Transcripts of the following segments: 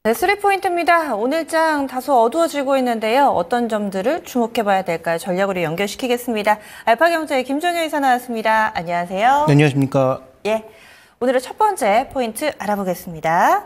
네, 3포인트입니다. 오늘장 다소 어두워지고 있는데요. 어떤 점들을 주목해봐야 될까요? 전략으로 연결시키겠습니다. 알파경제의 김종효 이사 나왔습니다. 안녕하세요. 네, 안녕하십니까. 예, 오늘의 첫 번째 포인트 알아보겠습니다.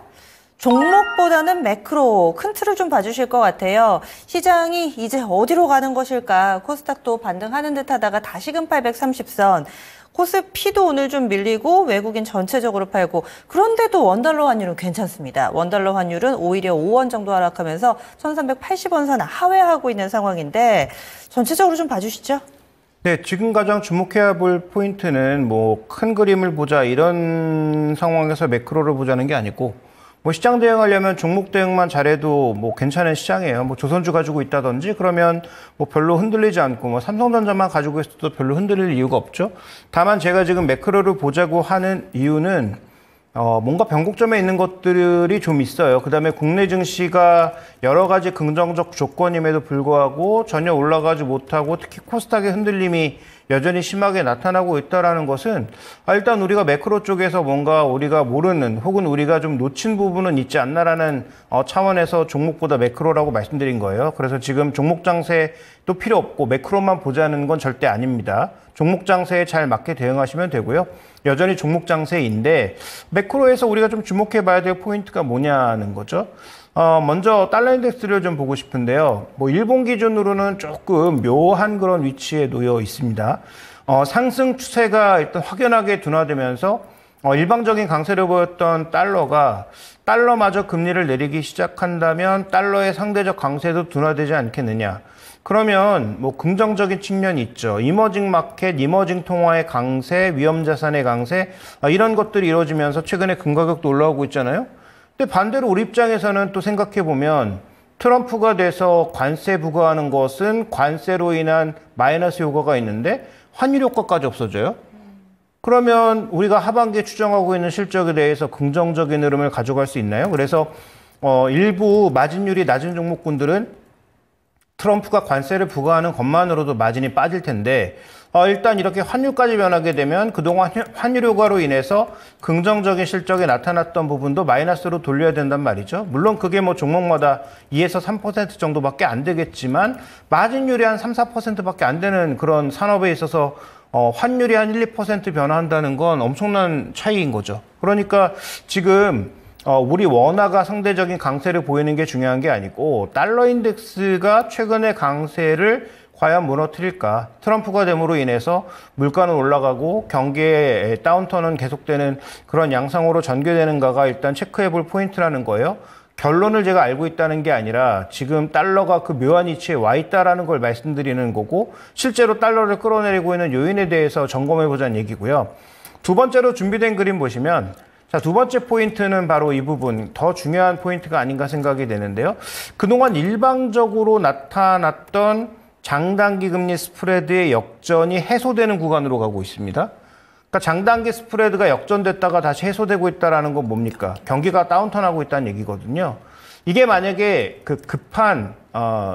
종목보다는 매크로 큰 틀을 좀 봐주실 것 같아요. 시장이 이제 어디로 가는 것일까? 코스닥도 반등하는 듯하다가 다시금 830선. 코스피도 오늘 좀 밀리고 외국인 전체적으로 팔고, 그런데도 원달러 환율은 괜찮습니다. 원달러 환율은 오히려 5원 정도 하락하면서 1380원 선 하회하고 있는 상황인데 전체적으로 좀 봐주시죠. 네, 지금 가장 주목해야 볼 포인트는 뭐 큰 그림을 보자 이런 상황에서 매크로를 보자는 게 아니고, 뭐 시장 대응하려면 종목 대응만 잘해도 뭐 괜찮은 시장이에요. 뭐 조선주 가지고 있다든지 그러면 뭐 별로 흔들리지 않고, 뭐 삼성전자만 가지고 있어도 별로 흔들릴 이유가 없죠. 다만 제가 지금 매크로를 보자고 하는 이유는 뭔가 변곡점에 있는 것들이 좀 있어요. 그다음에 국내 증시가 여러 가지 긍정적 조건임에도 불구하고 전혀 올라가지 못하고, 특히 코스닥의 흔들림이 여전히 심하게 나타나고 있다는 것은 일단 우리가 매크로 쪽에서 뭔가 우리가 모르는 혹은 우리가 좀 놓친 부분은 있지 않나라는 차원에서 종목보다 매크로라고 말씀드린 거예요. 그래서 지금 종목 장세도 필요 없고 매크로만 보자는 건 절대 아닙니다. 종목 장세에 잘 맞게 대응하시면 되고요. 여전히 종목 장세인데 매크로에서 우리가 좀 주목해 봐야 될 포인트가 뭐냐는 거죠. 먼저 달러 인덱스를 좀 보고 싶은데요. 뭐 일본 기준으로는 조금 묘한 그런 위치에 놓여 있습니다. 상승 추세가 일단 확연하게 둔화되면서 일방적인 강세를 보였던 달러마저 금리를 내리기 시작한다면 달러의 상대적 강세도 둔화되지 않겠느냐. 그러면 뭐 긍정적인 측면이 있죠. 이머징 마켓, 이머징 통화의 강세, 위험 자산의 강세, 이런 것들이 이루어지면서 최근에 금가격도 올라오고 있잖아요. 근데 반대로 우리 입장에서는 또 생각해 보면 트럼프가 돼서 관세 부과하는 것은 관세로 인한 마이너스 효과가 있는데 환율 효과까지 없어져요. 그러면 우리가 하반기에 추정하고 있는 실적에 대해서 긍정적인 흐름을 가져갈 수 있나요? 그래서 일부 마진율이 낮은 종목군들은 트럼프가 관세를 부과하는 것만으로도 마진이 빠질 텐데 일단 이렇게 환율까지 변하게 되면 그동안 환율 효과로 인해서 긍정적인 실적이 나타났던 부분도 마이너스로 돌려야 된단 말이죠. 물론 그게 뭐 종목마다 2에서 3% 정도밖에 안 되겠지만 마진율이 한 3, 4%밖에 안 되는 그런 산업에 있어서 환율이 한 1, 2% 변화한다는 건 엄청난 차이인 거죠. 그러니까 지금 우리 원화가 상대적인 강세를 보이는 게 중요한 게 아니고 달러 인덱스가 최근의 강세를 과연 무너뜨릴까? 트럼프가 됨으로 인해서 물가는 올라가고 경기의 다운턴은 계속되는 그런 양상으로 전개되는가가 일단 체크해 볼 포인트라는 거예요. 결론을 제가 알고 있다는 게 아니라 지금 달러가 그 묘한 위치에 와 있다는 걸 말씀드리는 거고, 실제로 달러를 끌어내리고 있는 요인에 대해서 점검해 보자는 얘기고요. 두 번째로 준비된 그림 보시면, 자, 두 번째 포인트는 바로 이 부분, 더 중요한 포인트가 아닌가 생각이 되는데요. 그동안 일방적으로 나타났던 장단기 금리 스프레드의 역전이 해소되는 구간으로 가고 있습니다. 그러니까 장단기 스프레드가 역전됐다가 다시 해소되고 있다는 건 뭡니까? 경기가 다운턴하고 있다는 얘기거든요. 이게 만약에 그 급한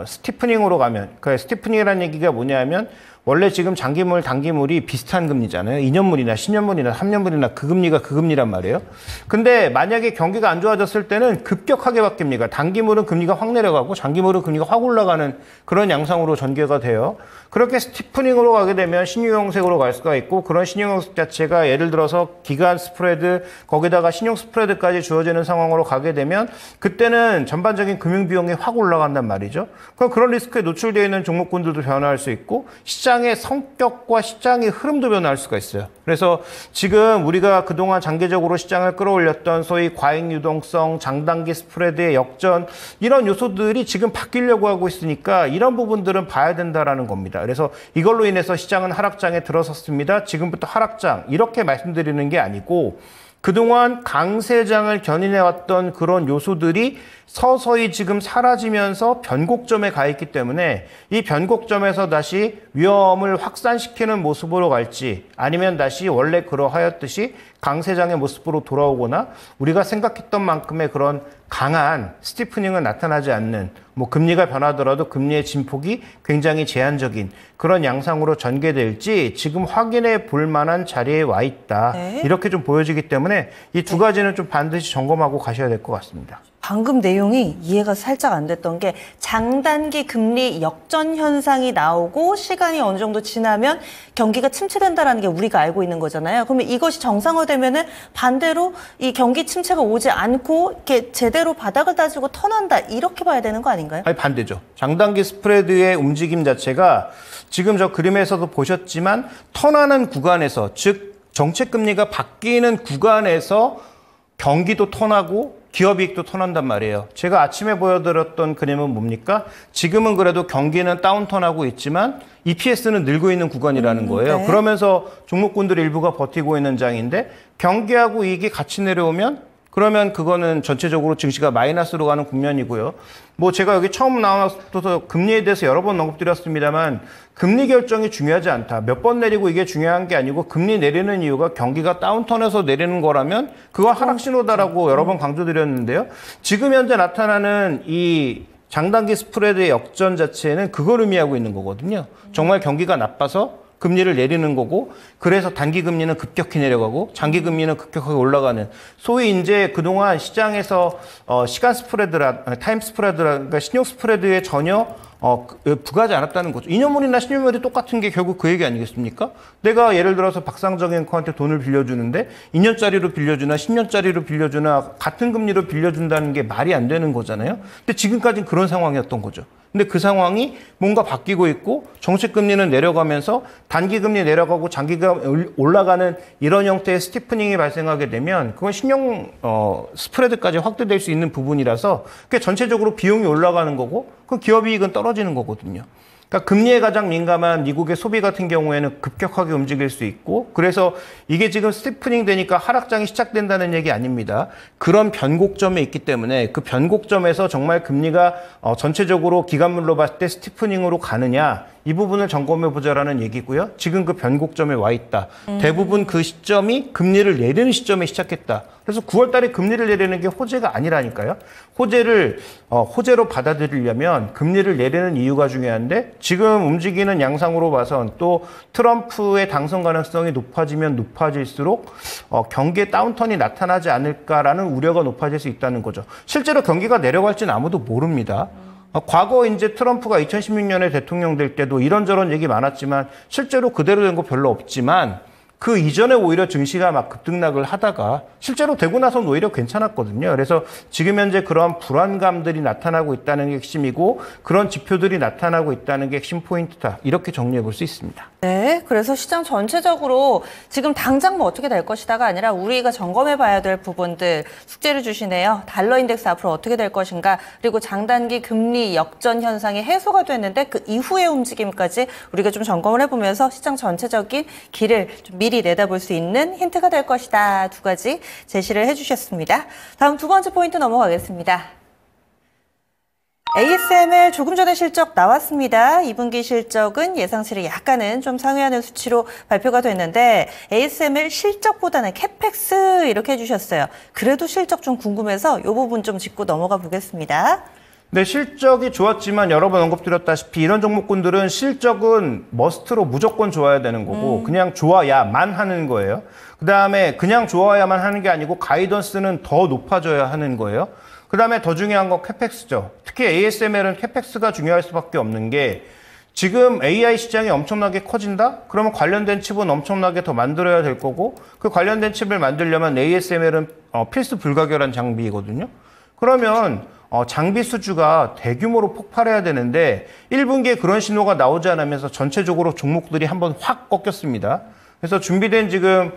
스티프닝으로 가면, 그 스티프닝이라는 얘기가 뭐냐면 원래 지금 장기물, 단기물이 비슷한 금리잖아요. 2년물이나 10년물이나 3년물이나 그 금리가 그 금리란 말이에요. 근데 만약에 경기가 안 좋아졌을 때는 급격하게 바뀝니다. 단기물은 금리가 확 내려가고 장기물은 금리가 확 올라가는 그런 양상으로 전개가 돼요. 그렇게 스티프닝으로 가게 되면 신유형색으로 갈 수가 있고, 그런 신유형색 자체가 예를 들어서 기간 스프레드, 거기다가 신용 스프레드까지 주어지는 상황으로 가게 되면 그때는 전반적인 금융 비용이 확 올라간단 말이죠. 그럼 그런 리스크에 노출되어 있는 종목군들도 변화할 수 있고 시장의 성격과 시장의 흐름도 변화할 수가 있어요. 그래서 지금 우리가 그동안 장기적으로 시장을 끌어올렸던 소위 과잉 유동성, 장단기 스프레드의 역전, 이런 요소들이 지금 바뀌려고 하고 있으니까 이런 부분들은 봐야 된다라는 겁니다. 그래서 이걸로 인해서 시장은 하락장에 들어섰습니다. 지금부터 하락장, 이렇게 말씀드리는 게 아니고 그동안 강세장을 견인해왔던 그런 요소들이 서서히 지금 사라지면서 변곡점에 가 있기 때문에 이 변곡점에서 다시 위험을 확산시키는 모습으로 갈지, 아니면 다시 원래 그러하였듯이 강세장의 모습으로 돌아오거나 우리가 생각했던 만큼의 그런 강한 스티프닝은 나타나지 않는, 뭐 금리가 변하더라도 금리의 진폭이 굉장히 제한적인 그런 양상으로 전개될지 지금 확인해 볼 만한 자리에 와 있다. 네. 이렇게 좀 보여지기 때문에 이 두 가지는 좀 반드시 점검하고 가셔야 될 것 같습니다. 방금 내용이 이해가 살짝 안 됐던 게 장단기 금리 역전 현상이 나오고 시간이 어느 정도 지나면 경기가 침체된다라는 게 우리가 알고 있는 거잖아요. 그러면 이것이 정상화되면은 반대로 이 경기 침체가 오지 않고 이렇게 제대로 바닥을 다지고 턴한다 이렇게 봐야 되는 거 아닌가요? 아니 반대죠. 장단기 스프레드의 움직임 자체가 지금 저 그림에서도 보셨지만 턴하는 구간에서 즉 정책 금리가 바뀌는 구간에서 경기도 턴하고 기업이익도 턴한단 말이에요. 제가 아침에 보여드렸던 그림은 뭡니까? 지금은 그래도 경기는 다운턴하고 있지만 EPS는 늘고 있는 구간이라는 거예요. 네. 그러면서 종목군들 일부가 버티고 있는 장인데 경기하고 이익이 같이 내려오면 그러면 그거는 전체적으로 증시가 마이너스로 가는 국면이고요. 뭐 제가 여기 처음 나와서 금리에 대해서 여러 번 언급드렸습니다만 금리 결정이 중요하지 않다. 몇 번 내리고 이게 중요한 게 아니고 금리 내리는 이유가 경기가 다운턴에서 내리는 거라면 그건 하락 신호다라고 여러 번 강조드렸는데요. 지금 현재 나타나는 이 장단기 스프레드의 역전 자체는 그걸 의미하고 있는 거거든요. 정말 경기가 나빠서 금리를 내리는 거고 그래서 단기 금리는 급격히 내려가고 장기 금리는 급격하게 올라가는 소위 이제 그동안 시장에서 시간 스프레드라 타임 스프레드라 그러니까 신용 스프레드에 전혀 부과하지 않았다는 거죠. 2년물이나 10년물이 똑같은 게 결국 그 얘기 아니겠습니까? 내가 예를 들어서 박상정 앵커한테 돈을 빌려주는데 2년짜리로 빌려주나 10년짜리로 빌려주나 같은 금리로 빌려준다는 게 말이 안 되는 거잖아요. 근데 지금까지는 그런 상황이었던 거죠. 근데 그 상황이 뭔가 바뀌고 있고 정책 금리는 내려가면서 단기 금리 내려가고 장기가 올라가는 이런 형태의 스티프닝이 발생하게 되면 그건 신용 스프레드까지 확대될 수 있는 부분이라서 그게 전체적으로 비용이 올라가는 거고 그 기업이익은 떨어지는 거거든요. 그러니까 금리에 가장 민감한 미국의 소비 같은 경우에는 급격하게 움직일 수 있고 그래서 이게 지금 스티프닝 되니까 하락장이 시작된다는 얘기 아닙니다. 그런 변곡점에 있기 때문에 그 변곡점에서 정말 금리가 전체적으로 기간물로 봤을 때 스티프닝으로 가느냐 이 부분을 점검해 보자라는 얘기고요. 지금 그 변곡점에 와 있다. 대부분 그 시점이 금리를 내리는 시점에 시작했다. 그래서 9월 달에 금리를 내리는 게 호재가 아니라니까요. 호재로 받아들이려면 금리를 내리는 이유가 중요한데 지금 움직이는 양상으로 봐선 또 트럼프의 당선 가능성이 높아지면 높아질수록 경기에 다운턴이 나타나지 않을까라는 우려가 높아질 수 있다는 거죠. 실제로 경기가 내려갈지는 아무도 모릅니다. 과거 이제 트럼프가 2016년에 대통령 될 때도 이런저런 얘기 많았지만 실제로 그대로 된 거 별로 없지만 그 이전에 오히려 증시가 막 급등락을 하다가 실제로 되고 나서는 오히려 괜찮았거든요. 그래서 지금 현재 그런 불안감들이 나타나고 있다는 게 핵심이고 그런 지표들이 나타나고 있다는 게 핵심 포인트다. 이렇게 정리해 볼 수 있습니다. 네, 그래서 시장 전체적으로 지금 당장 뭐 어떻게 될 것이다가 아니라 우리가 점검해 봐야 될 부분들 숙제를 주시네요. 달러 인덱스 앞으로 어떻게 될 것인가 그리고 장단기 금리 역전 현상이 해소가 됐는데 그 이후의 움직임까지 우리가 좀 점검을 해보면서 시장 전체적인 길을 좀 미리 내다볼 수 있는 힌트가 될 것이다. 두 가지 제시를 해주셨습니다. 다음 두 번째 포인트 넘어가겠습니다. ASML 조금 전에 실적 나왔습니다. 2분기 실적은 예상치를 약간은 좀 상회하는 수치로 발표가 됐는데 ASML 실적보다는 캐펙스 이렇게 해주셨어요. 그래도 실적 좀 궁금해서 이 부분 좀 짚고 넘어가 보겠습니다. 네, 실적이 좋았지만 여러 번 언급드렸다시피 이런 종목군들은 실적은 머스트로 무조건 좋아야 되는 거고 그냥 좋아야만 하는 거예요. 그다음에 그냥 좋아야만 하는 게 아니고 가이던스는 더 높아져야 하는 거예요. 그다음에 더 중요한 건 캐펙스죠. 특히 ASML은 캐펙스가 중요할 수밖에 없는 게 지금 AI 시장이 엄청나게 커진다? 그러면 관련된 칩은 엄청나게 더 만들어야 될 거고 그 관련된 칩을 만들려면 ASML은 필수 불가결한 장비이거든요. 그러면 장비 수주가 대규모로 폭발해야 되는데 1분기에 그런 신호가 나오지 않으면서 전체적으로 종목들이 한번 확 꺾였습니다. 그래서 준비된 지금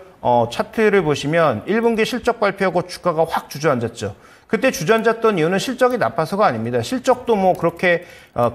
차트를 보시면 1분기 실적 발표하고 주가가 확 주저앉았죠. 그때 주저앉았던 이유는 실적이 나빠서가 아닙니다. 실적도 뭐 그렇게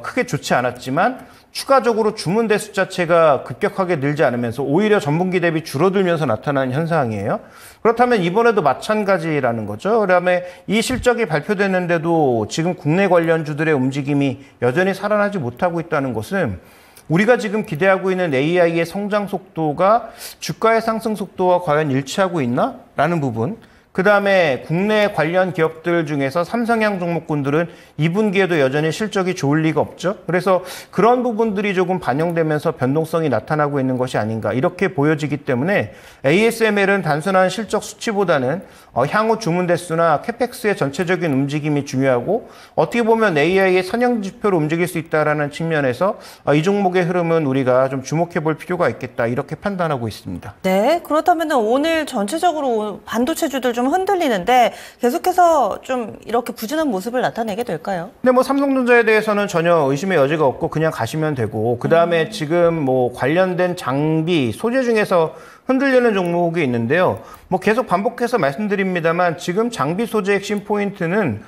크게 좋지 않았지만 추가적으로 주문 대수 자체가 급격하게 늘지 않으면서 오히려 전분기 대비 줄어들면서 나타나는 현상이에요. 그렇다면 이번에도 마찬가지라는 거죠. 그다음에 이 실적이 발표됐는데도 지금 국내 관련주들의 움직임이 여전히 살아나지 못하고 있다는 것은 우리가 지금 기대하고 있는 AI의 성장 속도가 주가의 상승 속도와 과연 일치하고 있나? 라는 부분. 그다음에 국내 관련 기업들 중에서 삼성향 종목군들은 2분기에도 여전히 실적이 좋을 리가 없죠. 그래서 그런 부분들이 조금 반영되면서 변동성이 나타나고 있는 것이 아닌가 이렇게 보여지기 때문에 ASML은 단순한 실적 수치보다는 향후 주문 대수나 캐펙스의 전체적인 움직임이 중요하고 어떻게 보면 AI의 선형 지표로 움직일 수 있다는 측면에서 이 종목의 흐름은 우리가 좀 주목해 볼 필요가 있겠다 이렇게 판단하고 있습니다. 네, 그렇다면 오늘 전체적으로 반도체주들 좀 흔들리는데 계속해서 좀 이렇게 부진한 모습을 나타내게 될까요? 근데 뭐 삼성전자에 대해서는 전혀 의심의 여지가 없고 그냥 가시면 되고 그다음에 지금 뭐 관련된 장비, 소재 중에서 흔들리는 종목이 있는데요. 뭐 계속 반복해서 말씀드립니다만 지금 장비 소재 핵심 포인트는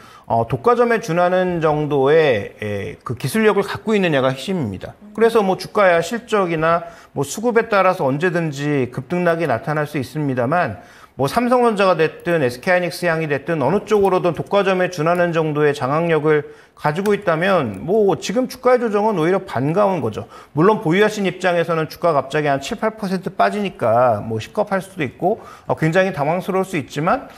독과점에 준하는 정도의 그 기술력을 갖고 있느냐가 핵심입니다. 그래서 뭐 주가야 실적이나 뭐 수급에 따라서 언제든지 급등락이 나타날 수 있습니다만 뭐 삼성전자가 됐든 SK하이닉스 향이 됐든 어느 쪽으로든 독과점에 준하는 정도의 장악력을 가지고 있다면 뭐 지금 주가의 조정은 오히려 반가운 거죠. 물론 보유하신 입장에서는 주가가 갑자기 한 7, 8% 빠지니까 뭐 식겁할 수도 있고 굉장히 당황스러울 수 있지만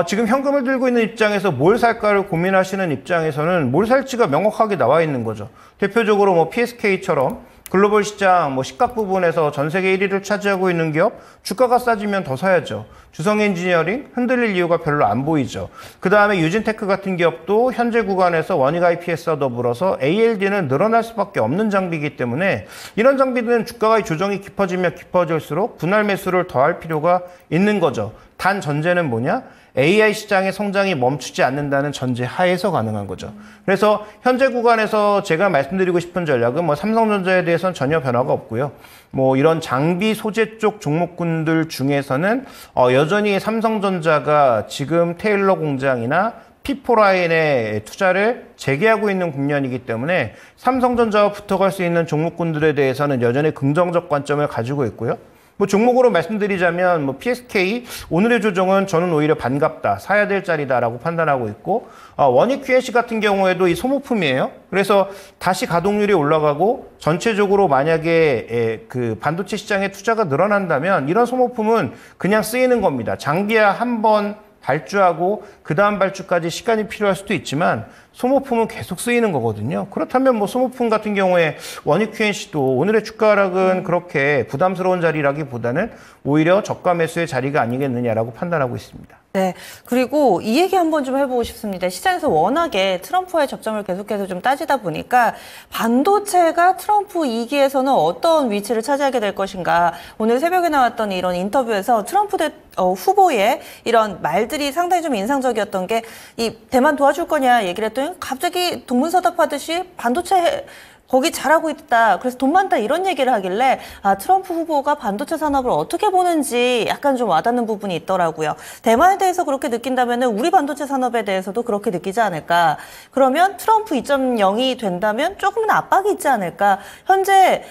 지금 현금을 들고 있는 입장에서 뭘 살까를 고민하시는 입장에서는 뭘 살지가 명확하게 나와 있는 거죠. 대표적으로 뭐 PSK처럼 글로벌 시장 뭐 시가 부분에서 전 세계 1위를 차지하고 있는 기업 주가가 싸지면 더 사야죠. 주성 엔지니어링 흔들릴 이유가 별로 안 보이죠. 그 다음에 유진테크 같은 기업도 현재 구간에서 원익 IPS와 더불어서 ALD는 늘어날 수밖에 없는 장비이기 때문에 이런 장비들은 주가의 조정이 깊어지면 깊어질수록 분할 매수를 더할 필요가 있는 거죠. 단 전제는 뭐냐? AI 시장의 성장이 멈추지 않는다는 전제 하에서 가능한 거죠. 그래서 현재 구간에서 제가 말씀드리고 싶은 전략은 뭐 삼성전자에 대해서는 전혀 변화가 없고요. 뭐 이런 장비 소재 쪽 종목군들 중에서는 여전히 삼성전자가 지금 테일러 공장이나 P4라인의 투자를 재개하고 있는 국면이기 때문에 삼성전자와 붙어갈 수 있는 종목군들에 대해서는 여전히 긍정적 관점을 가지고 있고요. 뭐 종목으로 말씀드리자면 뭐 PSK 오늘의 조정은 저는 오히려 반갑다, 사야 될 자리다라고 판단하고 있고 원익 QNC 같은 경우에도 이 소모품이에요. 그래서 다시 가동률이 올라가고 전체적으로 만약에 그 반도체 시장에 투자가 늘어난다면 이런 소모품은 그냥 쓰이는 겁니다. 장기야 한번 발주하고 그 다음 발주까지 시간이 필요할 수도 있지만 소모품은 계속 쓰이는 거거든요. 그렇다면 뭐 소모품 같은 경우에 원익 QNC도 오늘의 주가 하락은 그렇게 부담스러운 자리라기보다는 오히려 저가 매수의 자리가 아니겠느냐라고 판단하고 있습니다. 네, 그리고 이 얘기 한번 좀 해보고 싶습니다. 시장에서 워낙에 트럼프와의 접점을 계속해서 좀 따지다 보니까 반도체가 트럼프 2기에서는 어떤 위치를 차지하게 될 것인가. 오늘 새벽에 나왔던 이런 인터뷰에서 트럼프 후보의 이런 말들이 상당히 좀 인상적이었던 게 이 대만 도와줄 거냐 얘기를 했더니 갑자기 동문서답하듯이 반도체 거기 잘하고 있다. 그래서 돈 많다 이런 얘기를 하길래 트럼프 후보가 반도체 산업을 어떻게 보는지 약간 좀 와닿는 부분이 있더라고요. 대만에 대해서 그렇게 느낀다면 우리 반도체 산업에 대해서도 그렇게 느끼지 않을까. 그러면 트럼프 2.0이 된다면 조금은 압박이 있지 않을까. 현재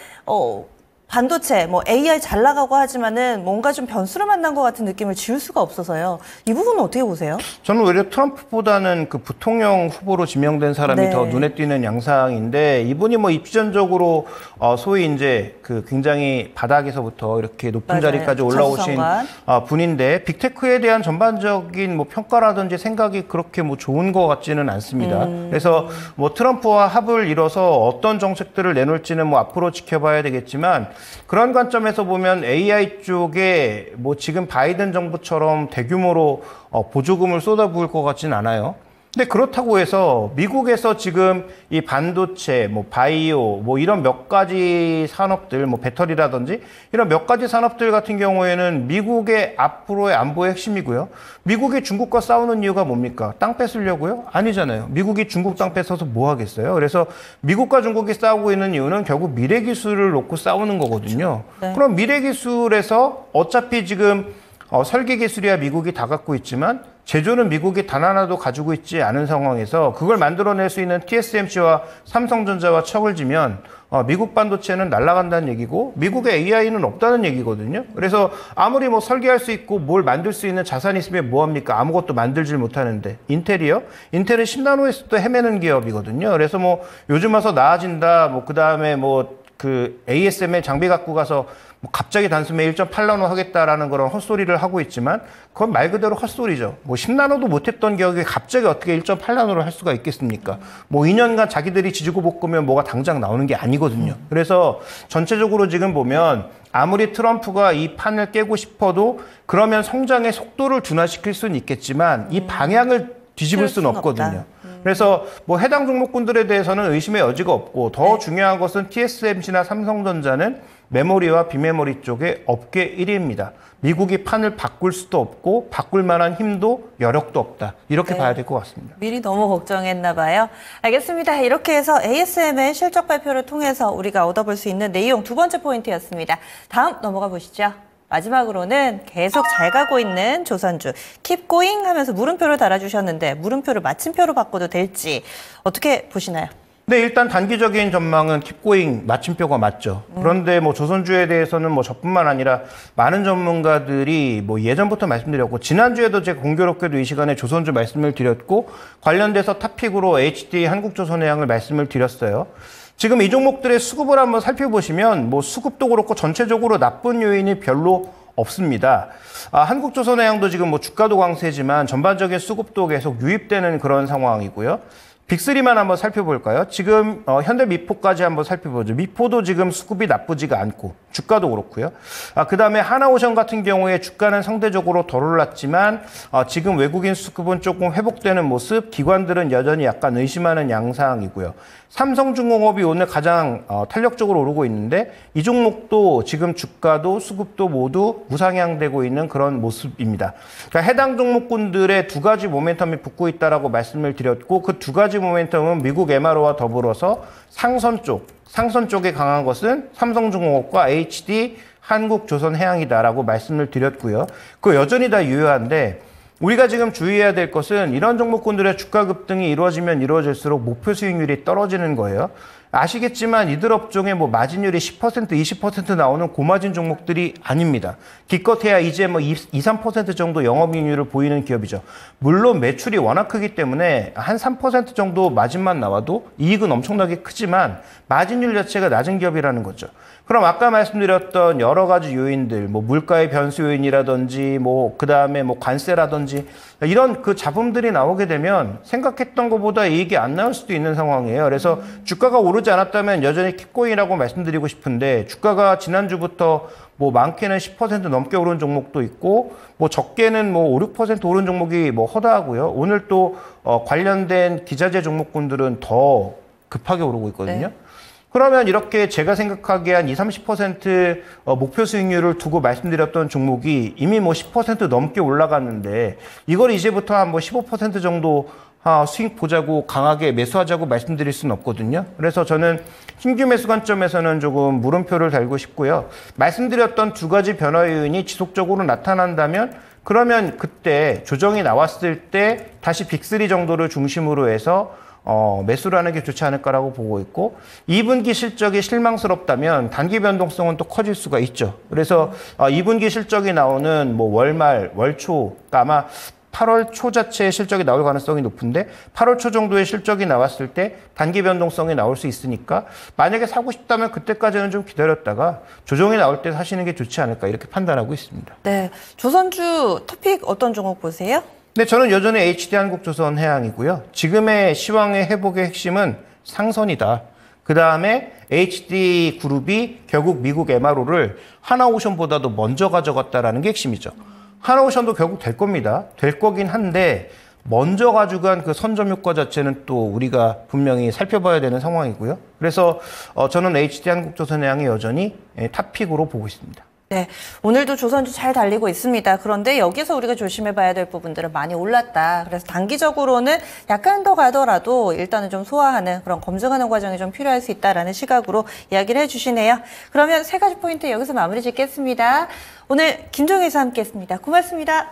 반도체, 뭐 AI 잘 나가고 하지만은 뭔가 좀 변수를 만난 것 같은 느낌을 지울 수가 없어서요. 이 부분은 어떻게 보세요? 저는 오히려 트럼프보다는 그 부통령 후보로 지명된 사람이 네. 더 눈에 띄는 양상인데 이분이 뭐 입지전적으로 소위 이제 그 굉장히 바닥에서부터 이렇게 높은 맞아요. 자리까지 올라오신 저수성관. 분인데 빅테크에 대한 전반적인 뭐 평가라든지 생각이 그렇게 뭐 좋은 것 같지는 않습니다. 그래서 뭐 트럼프와 합을 이뤄서 어떤 정책들을 내놓을지는 뭐 앞으로 지켜봐야 되겠지만 그런 관점에서 보면 AI 쪽에 뭐 지금 바이든 정부처럼 대규모로 보조금을 쏟아부을 것 같진 않아요. 근데 그렇다고 해서 미국에서 지금 이 반도체, 뭐 바이오, 뭐 이런 몇 가지 산업들, 뭐 배터리라든지 이런 몇 가지 산업들 같은 경우에는 미국의 앞으로의 안보의 핵심이고요. 미국이 중국과 싸우는 이유가 뭡니까? 땅 뺏으려고요? 아니잖아요. 미국이 중국 땅 뺏어서 뭐 하겠어요? 그래서 미국과 중국이 싸우고 있는 이유는 결국 미래 기술을 놓고 싸우는 거거든요. 네. 그럼 미래 기술에서 어차피 지금 설계 기술이야 미국이 다 갖고 있지만 제조는 미국이 단 하나도 가지고 있지 않은 상황에서 그걸 만들어낼 수 있는 TSMC와 삼성전자와 척을 지면 미국 반도체는 날아간다는 얘기고 미국의 AI는 없다는 얘기거든요. 그래서 아무리 뭐 설계할 수 있고 뭘 만들 수 있는 자산이 있으면 뭐합니까? 아무것도 만들질 못하는데. 인텔이요? 인텔은 10나노에서도 헤매는 기업이거든요. 그래서 뭐 요즘 와서 나아진다, 뭐 그 다음에 뭐 그 ASML 장비 갖고 가서 뭐 갑자기 단숨에 1.8나노 하겠다라는 그런 헛소리를 하고 있지만 그건 말 그대로 헛소리죠. 뭐 10나노도 못했던 기업이 갑자기 어떻게 1.8나노를 할 수가 있겠습니까? 뭐 2년간 자기들이 지지고 볶으면 뭐가 당장 나오는 게 아니거든요. 그래서 전체적으로 지금 보면 아무리 트럼프가 이 판을 깨고 싶어도 그러면 성장의 속도를 둔화시킬 수는 있겠지만 이 방향을 뒤집을 수는 없거든요. 그래서 뭐 해당 종목군들에 대해서는 의심의 여지가 없고 더 중요한 것은 TSMC나 삼성전자는 메모리와 비메모리 쪽에 업계 1위입니다. 미국이 판을 바꿀 수도 없고 바꿀 만한 힘도 여력도 없다. 이렇게 봐야 될 것 같습니다. 미리 너무 걱정했나 봐요. 알겠습니다. 이렇게 해서 ASML 실적 발표를 통해서 우리가 얻어볼 수 있는 내용 두 번째 포인트였습니다. 다음 넘어가 보시죠. 마지막으로는 계속 잘 가고 있는 조선주 Keep Going 하면서 물음표를 달아주셨는데 물음표를 마침표로 바꿔도 될지 어떻게 보시나요? 네, 일단 단기적인 전망은 킵고잉 마침표가 맞죠. 그런데 뭐 조선주에 대해서는 뭐 저뿐만 아니라 많은 전문가들이 뭐 예전부터 말씀드렸고 지난주에도 제가 공교롭게도 이 시간에 조선주 말씀을 드렸고 관련돼서 탑픽으로 HD 한국조선해양을 말씀을 드렸어요. 지금 이 종목들의 수급을 한번 살펴보시면 뭐 수급도 그렇고 전체적으로 나쁜 요인이 별로 없습니다. 한국조선해양도 지금 뭐 주가도 강세지만 전반적인 수급도 계속 유입되는 그런 상황이고요. 빅3만 한번 살펴볼까요? 지금 현대미포까지 한번 살펴보죠. 미포도 지금 수급이 나쁘지가 않고 주가도 그렇고요. 그다음에 하나오션 같은 경우에 주가는 상대적으로 덜 올랐지만 지금 외국인 수급은 조금 회복되는 모습, 기관들은 여전히 약간 의심하는 양상이고요. 삼성중공업이 오늘 가장 탄력적으로 오르고 있는데 이 종목도 지금 주가도 수급도 모두 우상향되고 있는 그런 모습입니다. 그러니까 해당 종목군들의 두 가지 모멘텀이 붙고 있다라고 말씀을 드렸고 그 두 가지 모멘텀은 미국 MRO와 더불어서 상선 쪽에 강한 것은 삼성중공업과 HD 한국조선해양이다라고 말씀을 드렸고요. 그 여전히 다 유효한데 우리가 지금 주의해야 될 것은 이런 종목군들의 주가 급등이 이루어지면 이루어질수록 목표 수익률이 떨어지는 거예요. 아시겠지만 이들 업종의 뭐 마진율이 10%, 20% 나오는 고마진 종목들이 아닙니다. 기껏해야 이제 뭐 2, 3% 정도 영업이익률을 보이는 기업이죠. 물론 매출이 워낙 크기 때문에 한 3% 정도 마진만 나와도 이익은 엄청나게 크지만 마진율 자체가 낮은 기업이라는 거죠. 그럼 아까 말씀드렸던 여러 가지 요인들, 뭐 물가의 변수 요인이라든지, 뭐 그다음에 뭐 관세라든지 이런 그 잡음들이 나오게 되면 생각했던 것보다 이익이 안 나올 수도 있는 상황이에요. 그래서 주가가 오르지 않았다면 여전히 킵고잉이라고 말씀드리고 싶은데 주가가 지난주부터 뭐 많게는 10% 넘게 오른 종목도 있고 뭐 적게는 뭐 5, 6% 오른 종목이 뭐 허다하고요. 오늘 또 관련된 기자재 종목군들은 더 급하게 오르고 있거든요. 네. 그러면 이렇게 제가 생각하기에 한 20, 30% 목표 수익률을 두고 말씀드렸던 종목이 이미 뭐 10% 넘게 올라갔는데 이걸 이제부터 한 뭐 15% 정도 수익 보자고 강하게 매수하자고 말씀드릴 수는 없거든요. 그래서 저는 신규 매수 관점에서는 조금 물음표를 달고 싶고요. 말씀드렸던 두 가지 변화 요인이 지속적으로 나타난다면 그러면 그때 조정이 나왔을 때 다시 빅3 정도를 중심으로 해서 매수를 하는 게 좋지 않을까라고 보고 있고 2분기 실적이 실망스럽다면 단기 변동성은 또 커질 수가 있죠. 그래서 2분기 실적이 나오는 뭐 월말, 월초, 그러니까 아마 8월 초 자체의 실적이 나올 가능성이 높은데 8월 초 정도의 실적이 나왔을 때 단기 변동성이 나올 수 있으니까 만약에 사고 싶다면 그때까지는 좀 기다렸다가 조정이 나올 때 사시는 게 좋지 않을까 이렇게 판단하고 있습니다. 네, 조선주 토픽 어떤 종목 보세요? 네, 저는 여전히 HD 한국조선해양이고요. 지금의 시황의 회복의 핵심은 상선이다. 그 다음에 HD 그룹이 결국 미국 MRO를 하나오션보다도 먼저 가져갔다라는 게 핵심이죠. 하나오션도 결국 될 겁니다. 될 거긴 한데 먼저 가져간 그 선점 효과 자체는 또 우리가 분명히 살펴봐야 되는 상황이고요. 그래서 저는 HD 한국조선해양이 여전히 탑픽으로 보고 있습니다. 네, 오늘도 조선주 잘 달리고 있습니다. 그런데 여기서 우리가 조심해봐야 될 부분들은 많이 올랐다. 그래서 단기적으로는 약간 더 가더라도 일단은 좀 소화하는 그런 검증하는 과정이 좀 필요할 수 있다라는 시각으로 이야기를 해주시네요. 그러면 세 가지 포인트 여기서 마무리 짓겠습니다. 오늘 김종희 씨 함께했습니다. 고맙습니다.